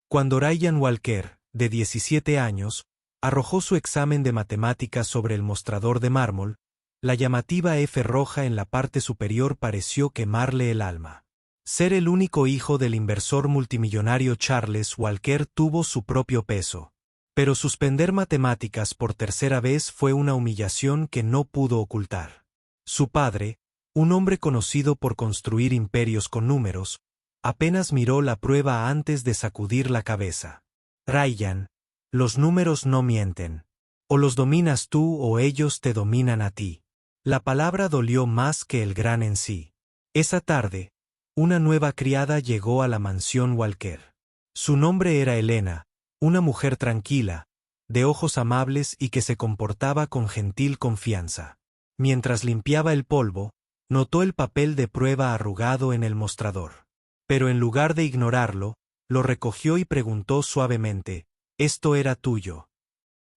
Cuando Ryan Walker, de 17 años, arrojó su examen de matemáticas sobre el mostrador de mármol, la llamativa F roja en la parte superior pareció quemarle el alma. Ser el único hijo del inversor multimillonario Charles Walker tuvo su propio peso. Pero suspender matemáticas por tercera vez fue una humillación que no pudo ocultar. Su padre, un hombre conocido por construir imperios con números, apenas miró la prueba antes de sacudir la cabeza. Ryan, los números no mienten. O los dominas tú o ellos te dominan a ti. La palabra dolió más que el gran en sí. Esa tarde, una nueva criada llegó a la mansión Walker. Su nombre era Elena, una mujer tranquila, de ojos amables y que se comportaba con gentil confianza. Mientras limpiaba el polvo, notó el papel de prueba arrugado en el mostrador. Pero en lugar de ignorarlo, lo recogió y preguntó suavemente, «¿Esto era tuyo?»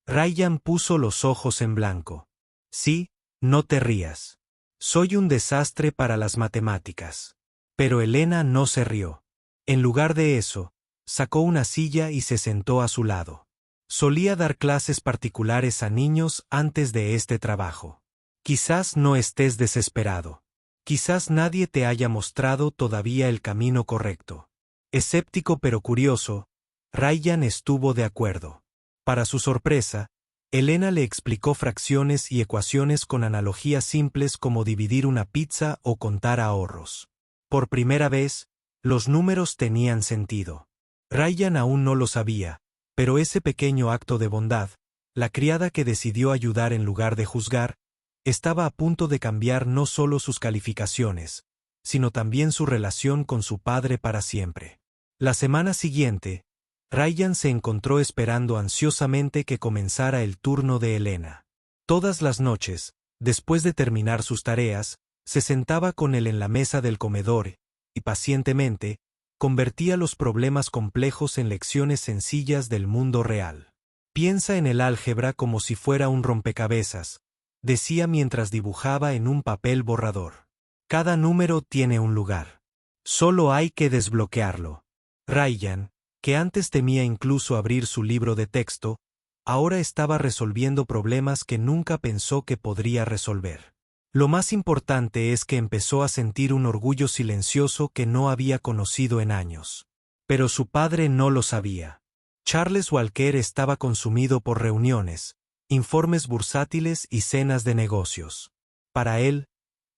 Ryan puso los ojos en blanco. «Sí, no te rías. Soy un desastre para las matemáticas». Pero Elena no se rió. En lugar de eso, sacó una silla y se sentó a su lado. Solía dar clases particulares a niños antes de este trabajo. Quizás no estés desesperado. Quizás nadie te haya mostrado todavía el camino correcto. Escéptico pero curioso, Ryan estuvo de acuerdo. Para su sorpresa, Elena le explicó fracciones y ecuaciones con analogías simples como dividir una pizza o contar ahorros. Por primera vez, los números tenían sentido. Ryan aún no lo sabía, pero ese pequeño acto de bondad, la criada que decidió ayudar en lugar de juzgar, estaba a punto de cambiar no solo sus calificaciones, sino también su relación con su padre para siempre. La semana siguiente, Ryan se encontró esperando ansiosamente que comenzara el turno de Elena. Todas las noches, después de terminar sus tareas, se sentaba con él en la mesa del comedor y, pacientemente, convertía los problemas complejos en lecciones sencillas del mundo real. «Piensa en el álgebra como si fuera un rompecabezas», decía mientras dibujaba en un papel borrador. «Cada número tiene un lugar. Solo hay que desbloquearlo». Ryan, que antes temía incluso abrir su libro de texto, ahora estaba resolviendo problemas que nunca pensó que podría resolver. Lo más importante es que empezó a sentir un orgullo silencioso que no había conocido en años. Pero su padre no lo sabía. Charles Walker estaba consumido por reuniones, informes bursátiles y cenas de negocios. Para él,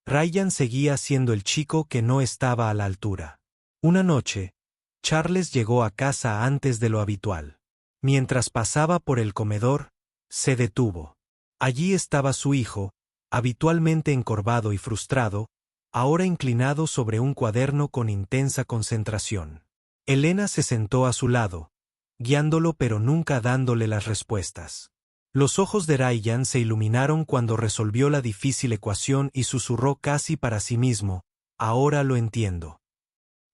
Ryan seguía siendo el chico que no estaba a la altura. Una noche, Charles llegó a casa antes de lo habitual. Mientras pasaba por el comedor, se detuvo. Allí estaba su hijo, habitualmente encorvado y frustrado, ahora inclinado sobre un cuaderno con intensa concentración. Elena se sentó a su lado, guiándolo pero nunca dándole las respuestas. Los ojos de Ryan se iluminaron cuando resolvió la difícil ecuación y susurró casi para sí mismo, «Ahora lo entiendo».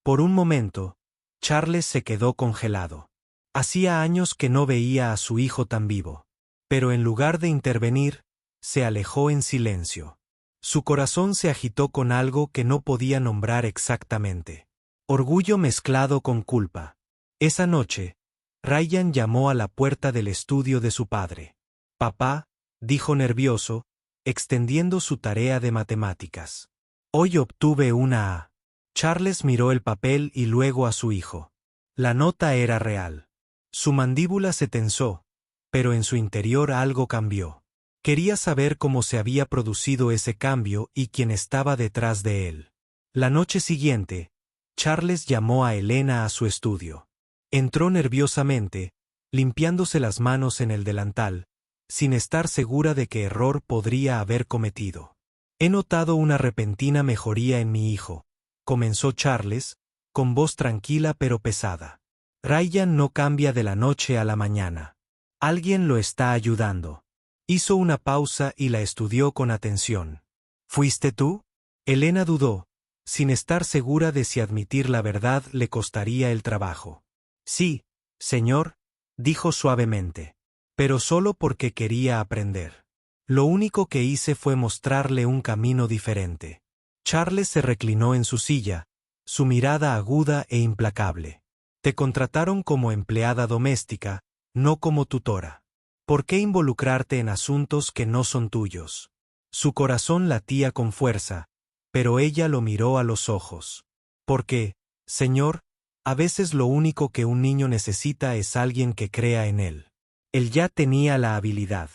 Por un momento, Charles se quedó congelado. Hacía años que no veía a su hijo tan vivo. Pero en lugar de intervenir, se alejó en silencio. Su corazón se agitó con algo que no podía nombrar exactamente. Orgullo mezclado con culpa. Esa noche, Ryan llamó a la puerta del estudio de su padre. «Papá», dijo nervioso, extendiendo su tarea de matemáticas. «Hoy obtuve una A». Charles miró el papel y luego a su hijo. La nota era real. Su mandíbula se tensó, pero en su interior algo cambió. Quería saber cómo se había producido ese cambio y quién estaba detrás de él. La noche siguiente, Charles llamó a Elena a su estudio. Entró nerviosamente, limpiándose las manos en el delantal, sin estar segura de qué error podría haber cometido. «He notado una repentina mejoría en mi hijo», comenzó Charles, con voz tranquila pero pesada. «Ryan no cambia de la noche a la mañana. Alguien lo está ayudando». Hizo una pausa y la estudió con atención. «¿Fuiste tú?» Elena dudó, sin estar segura de si admitir la verdad le costaría el trabajo. «Sí, señor», dijo suavemente. «Pero solo porque quería aprender. Lo único que hice fue mostrarle un camino diferente». Charles se reclinó en su silla, su mirada aguda e implacable. Te contrataron como empleada doméstica, no como tutora. ¿Por qué involucrarte en asuntos que no son tuyos? Su corazón latía con fuerza, pero ella lo miró a los ojos. Porque, señor, a veces lo único que un niño necesita es alguien que crea en él. Él ya tenía la habilidad.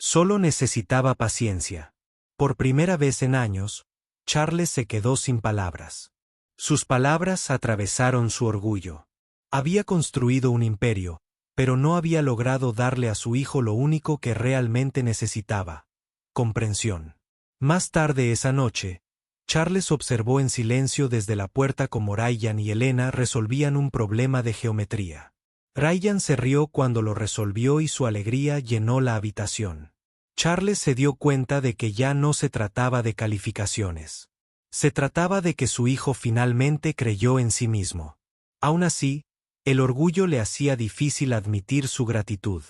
Solo necesitaba paciencia. Por primera vez en años, Charles se quedó sin palabras. Sus palabras atravesaron su orgullo. Había construido un imperio, pero no había logrado darle a su hijo lo único que realmente necesitaba: comprensión. Más tarde esa noche, Charles observó en silencio desde la puerta cómo Ryan y Elena resolvían un problema de geometría. Ryan se rió cuando lo resolvió y su alegría llenó la habitación. Charles se dio cuenta de que ya no se trataba de calificaciones. Se trataba de que su hijo finalmente creyó en sí mismo. Aún así, el orgullo le hacía difícil admitir su gratitud.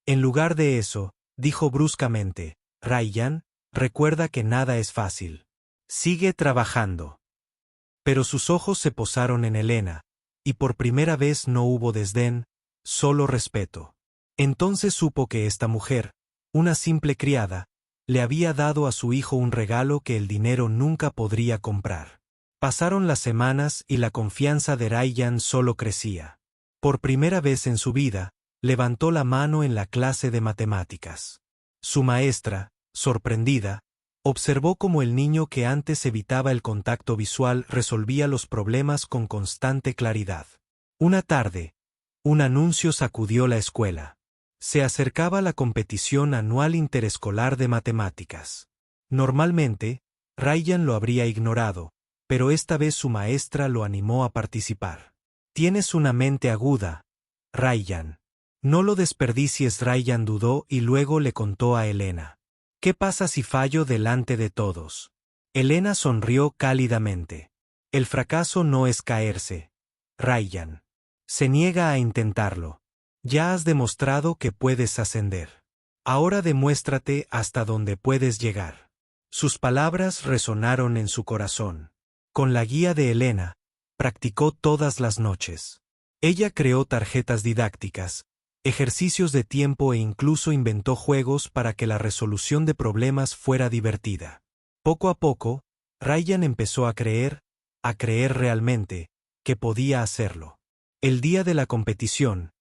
En lugar de eso, dijo bruscamente: Ryan, recuerda que nada es fácil. Sigue trabajando. Pero sus ojos se posaron en Elena, y por primera vez no hubo desdén, solo respeto. Entonces supo que esta mujer, una simple criada, le había dado a su hijo un regalo que el dinero nunca podría comprar. Pasaron las semanas y la confianza de Ryan solo crecía. Por primera vez en su vida, levantó la mano en la clase de matemáticas. Su maestra, sorprendida, observó cómo el niño que antes evitaba el contacto visual resolvía los problemas con constante claridad. Una tarde, un anuncio sacudió la escuela. Se acercaba la competición anual interescolar de matemáticas. Normalmente, Ryan lo habría ignorado, pero esta vez su maestra lo animó a participar. Tienes una mente aguda, Ryan. No lo desperdicies. Ryan dudó y luego le contó a Elena. ¿Qué pasa si fallo delante de todos? Elena sonrió cálidamente. El fracaso no es caerse, Ryan. Se niega a intentarlo. Ya has demostrado que puedes ascender. Ahora demuéstrate hasta dónde puedes llegar. Sus palabras resonaron en su corazón. Con la guía de Elena, practicó todas las noches. Ella creó tarjetas didácticas, ejercicios de tiempo e incluso inventó juegos para que la resolución de problemas fuera divertida. Poco a poco, Ryan empezó a creer realmente, que podía hacerlo. El día de la competición,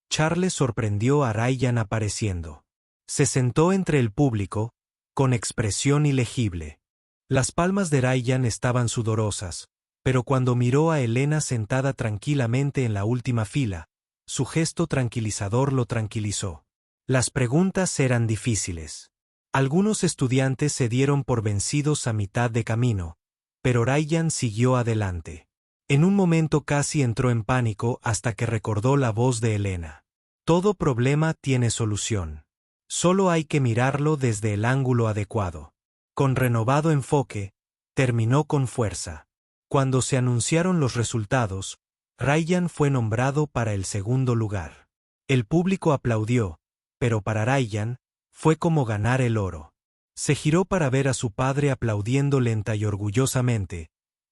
Charles sorprendió a Ryan apareciendo. Se sentó entre el público, con expresión ilegible. Las palmas de Ryan estaban sudorosas, pero cuando miró a Elena sentada tranquilamente en la última fila, su gesto tranquilizador lo tranquilizó. Las preguntas eran difíciles. Algunos estudiantes se dieron por vencidos a mitad de camino, pero Ryan siguió adelante. En un momento casi entró en pánico hasta que recordó la voz de Elena. Todo problema tiene solución. Solo hay que mirarlo desde el ángulo adecuado. Con renovado enfoque, terminó con fuerza. Cuando se anunciaron los resultados, Ryan fue nombrado para el segundo lugar. El público aplaudió, pero para Ryan, fue como ganar el oro. Se giró para ver a su padre aplaudiendo lenta y orgullosamente,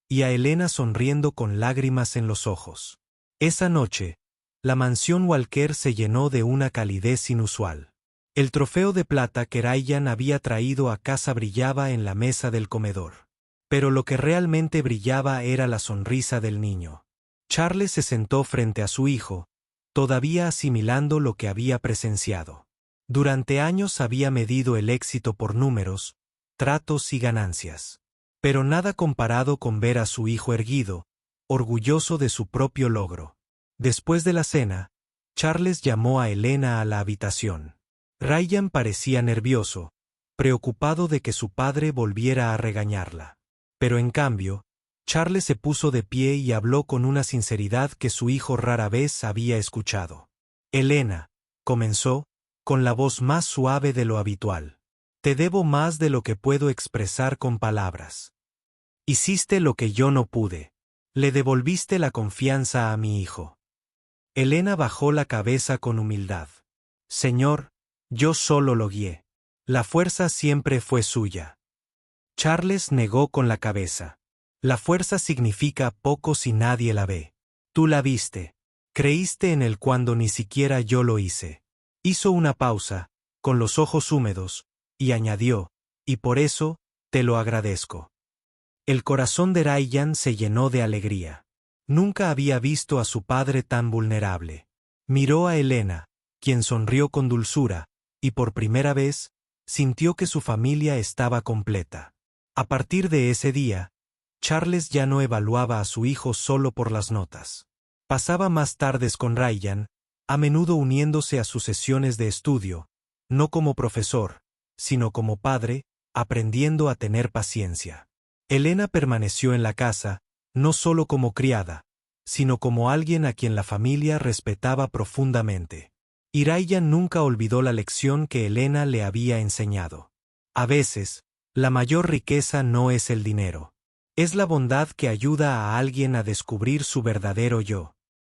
y a Elena sonriendo con lágrimas en los ojos. Esa noche, la mansión Walker se llenó de una calidez inusual. El trofeo de plata que Ryan había traído a casa brillaba en la mesa del comedor. Pero lo que realmente brillaba era la sonrisa del niño. Charles se sentó frente a su hijo, todavía asimilando lo que había presenciado. Durante años había medido el éxito por números, tratos y ganancias. Pero nada comparado con ver a su hijo erguido, orgulloso de su propio logro. Después de la cena, Charles llamó a Elena a la habitación. Ryan parecía nervioso, preocupado de que su padre volviera a regañarla. Pero en cambio, Charles se puso de pie y habló con una sinceridad que su hijo rara vez había escuchado. Elena, comenzó, con la voz más suave de lo habitual. Te debo más de lo que puedo expresar con palabras. Hiciste lo que yo no pude. Le devolviste la confianza a mi hijo. Elena bajó la cabeza con humildad. Señor, yo solo lo guié. La fuerza siempre fue suya. Charles negó con la cabeza. La fuerza significa poco si nadie la ve. Tú la viste. Creíste en él cuando ni siquiera yo lo hice. Hizo una pausa, con los ojos húmedos, y añadió, y por eso, te lo agradezco. El corazón de Ryan se llenó de alegría. Nunca había visto a su padre tan vulnerable. Miró a Elena, quien sonrió con dulzura, y por primera vez, sintió que su familia estaba completa. A partir de ese día, Charles ya no evaluaba a su hijo solo por las notas. Pasaba más tardes con Ryan, a menudo uniéndose a sus sesiones de estudio, no como profesor, sino como padre, aprendiendo a tener paciencia. Elena permaneció en la casa, no solo como criada, sino como alguien a quien la familia respetaba profundamente. Y Ryan nunca olvidó la lección que Elena le había enseñado. A veces, la mayor riqueza no es el dinero. Es la bondad que ayuda a alguien a descubrir su verdadero yo.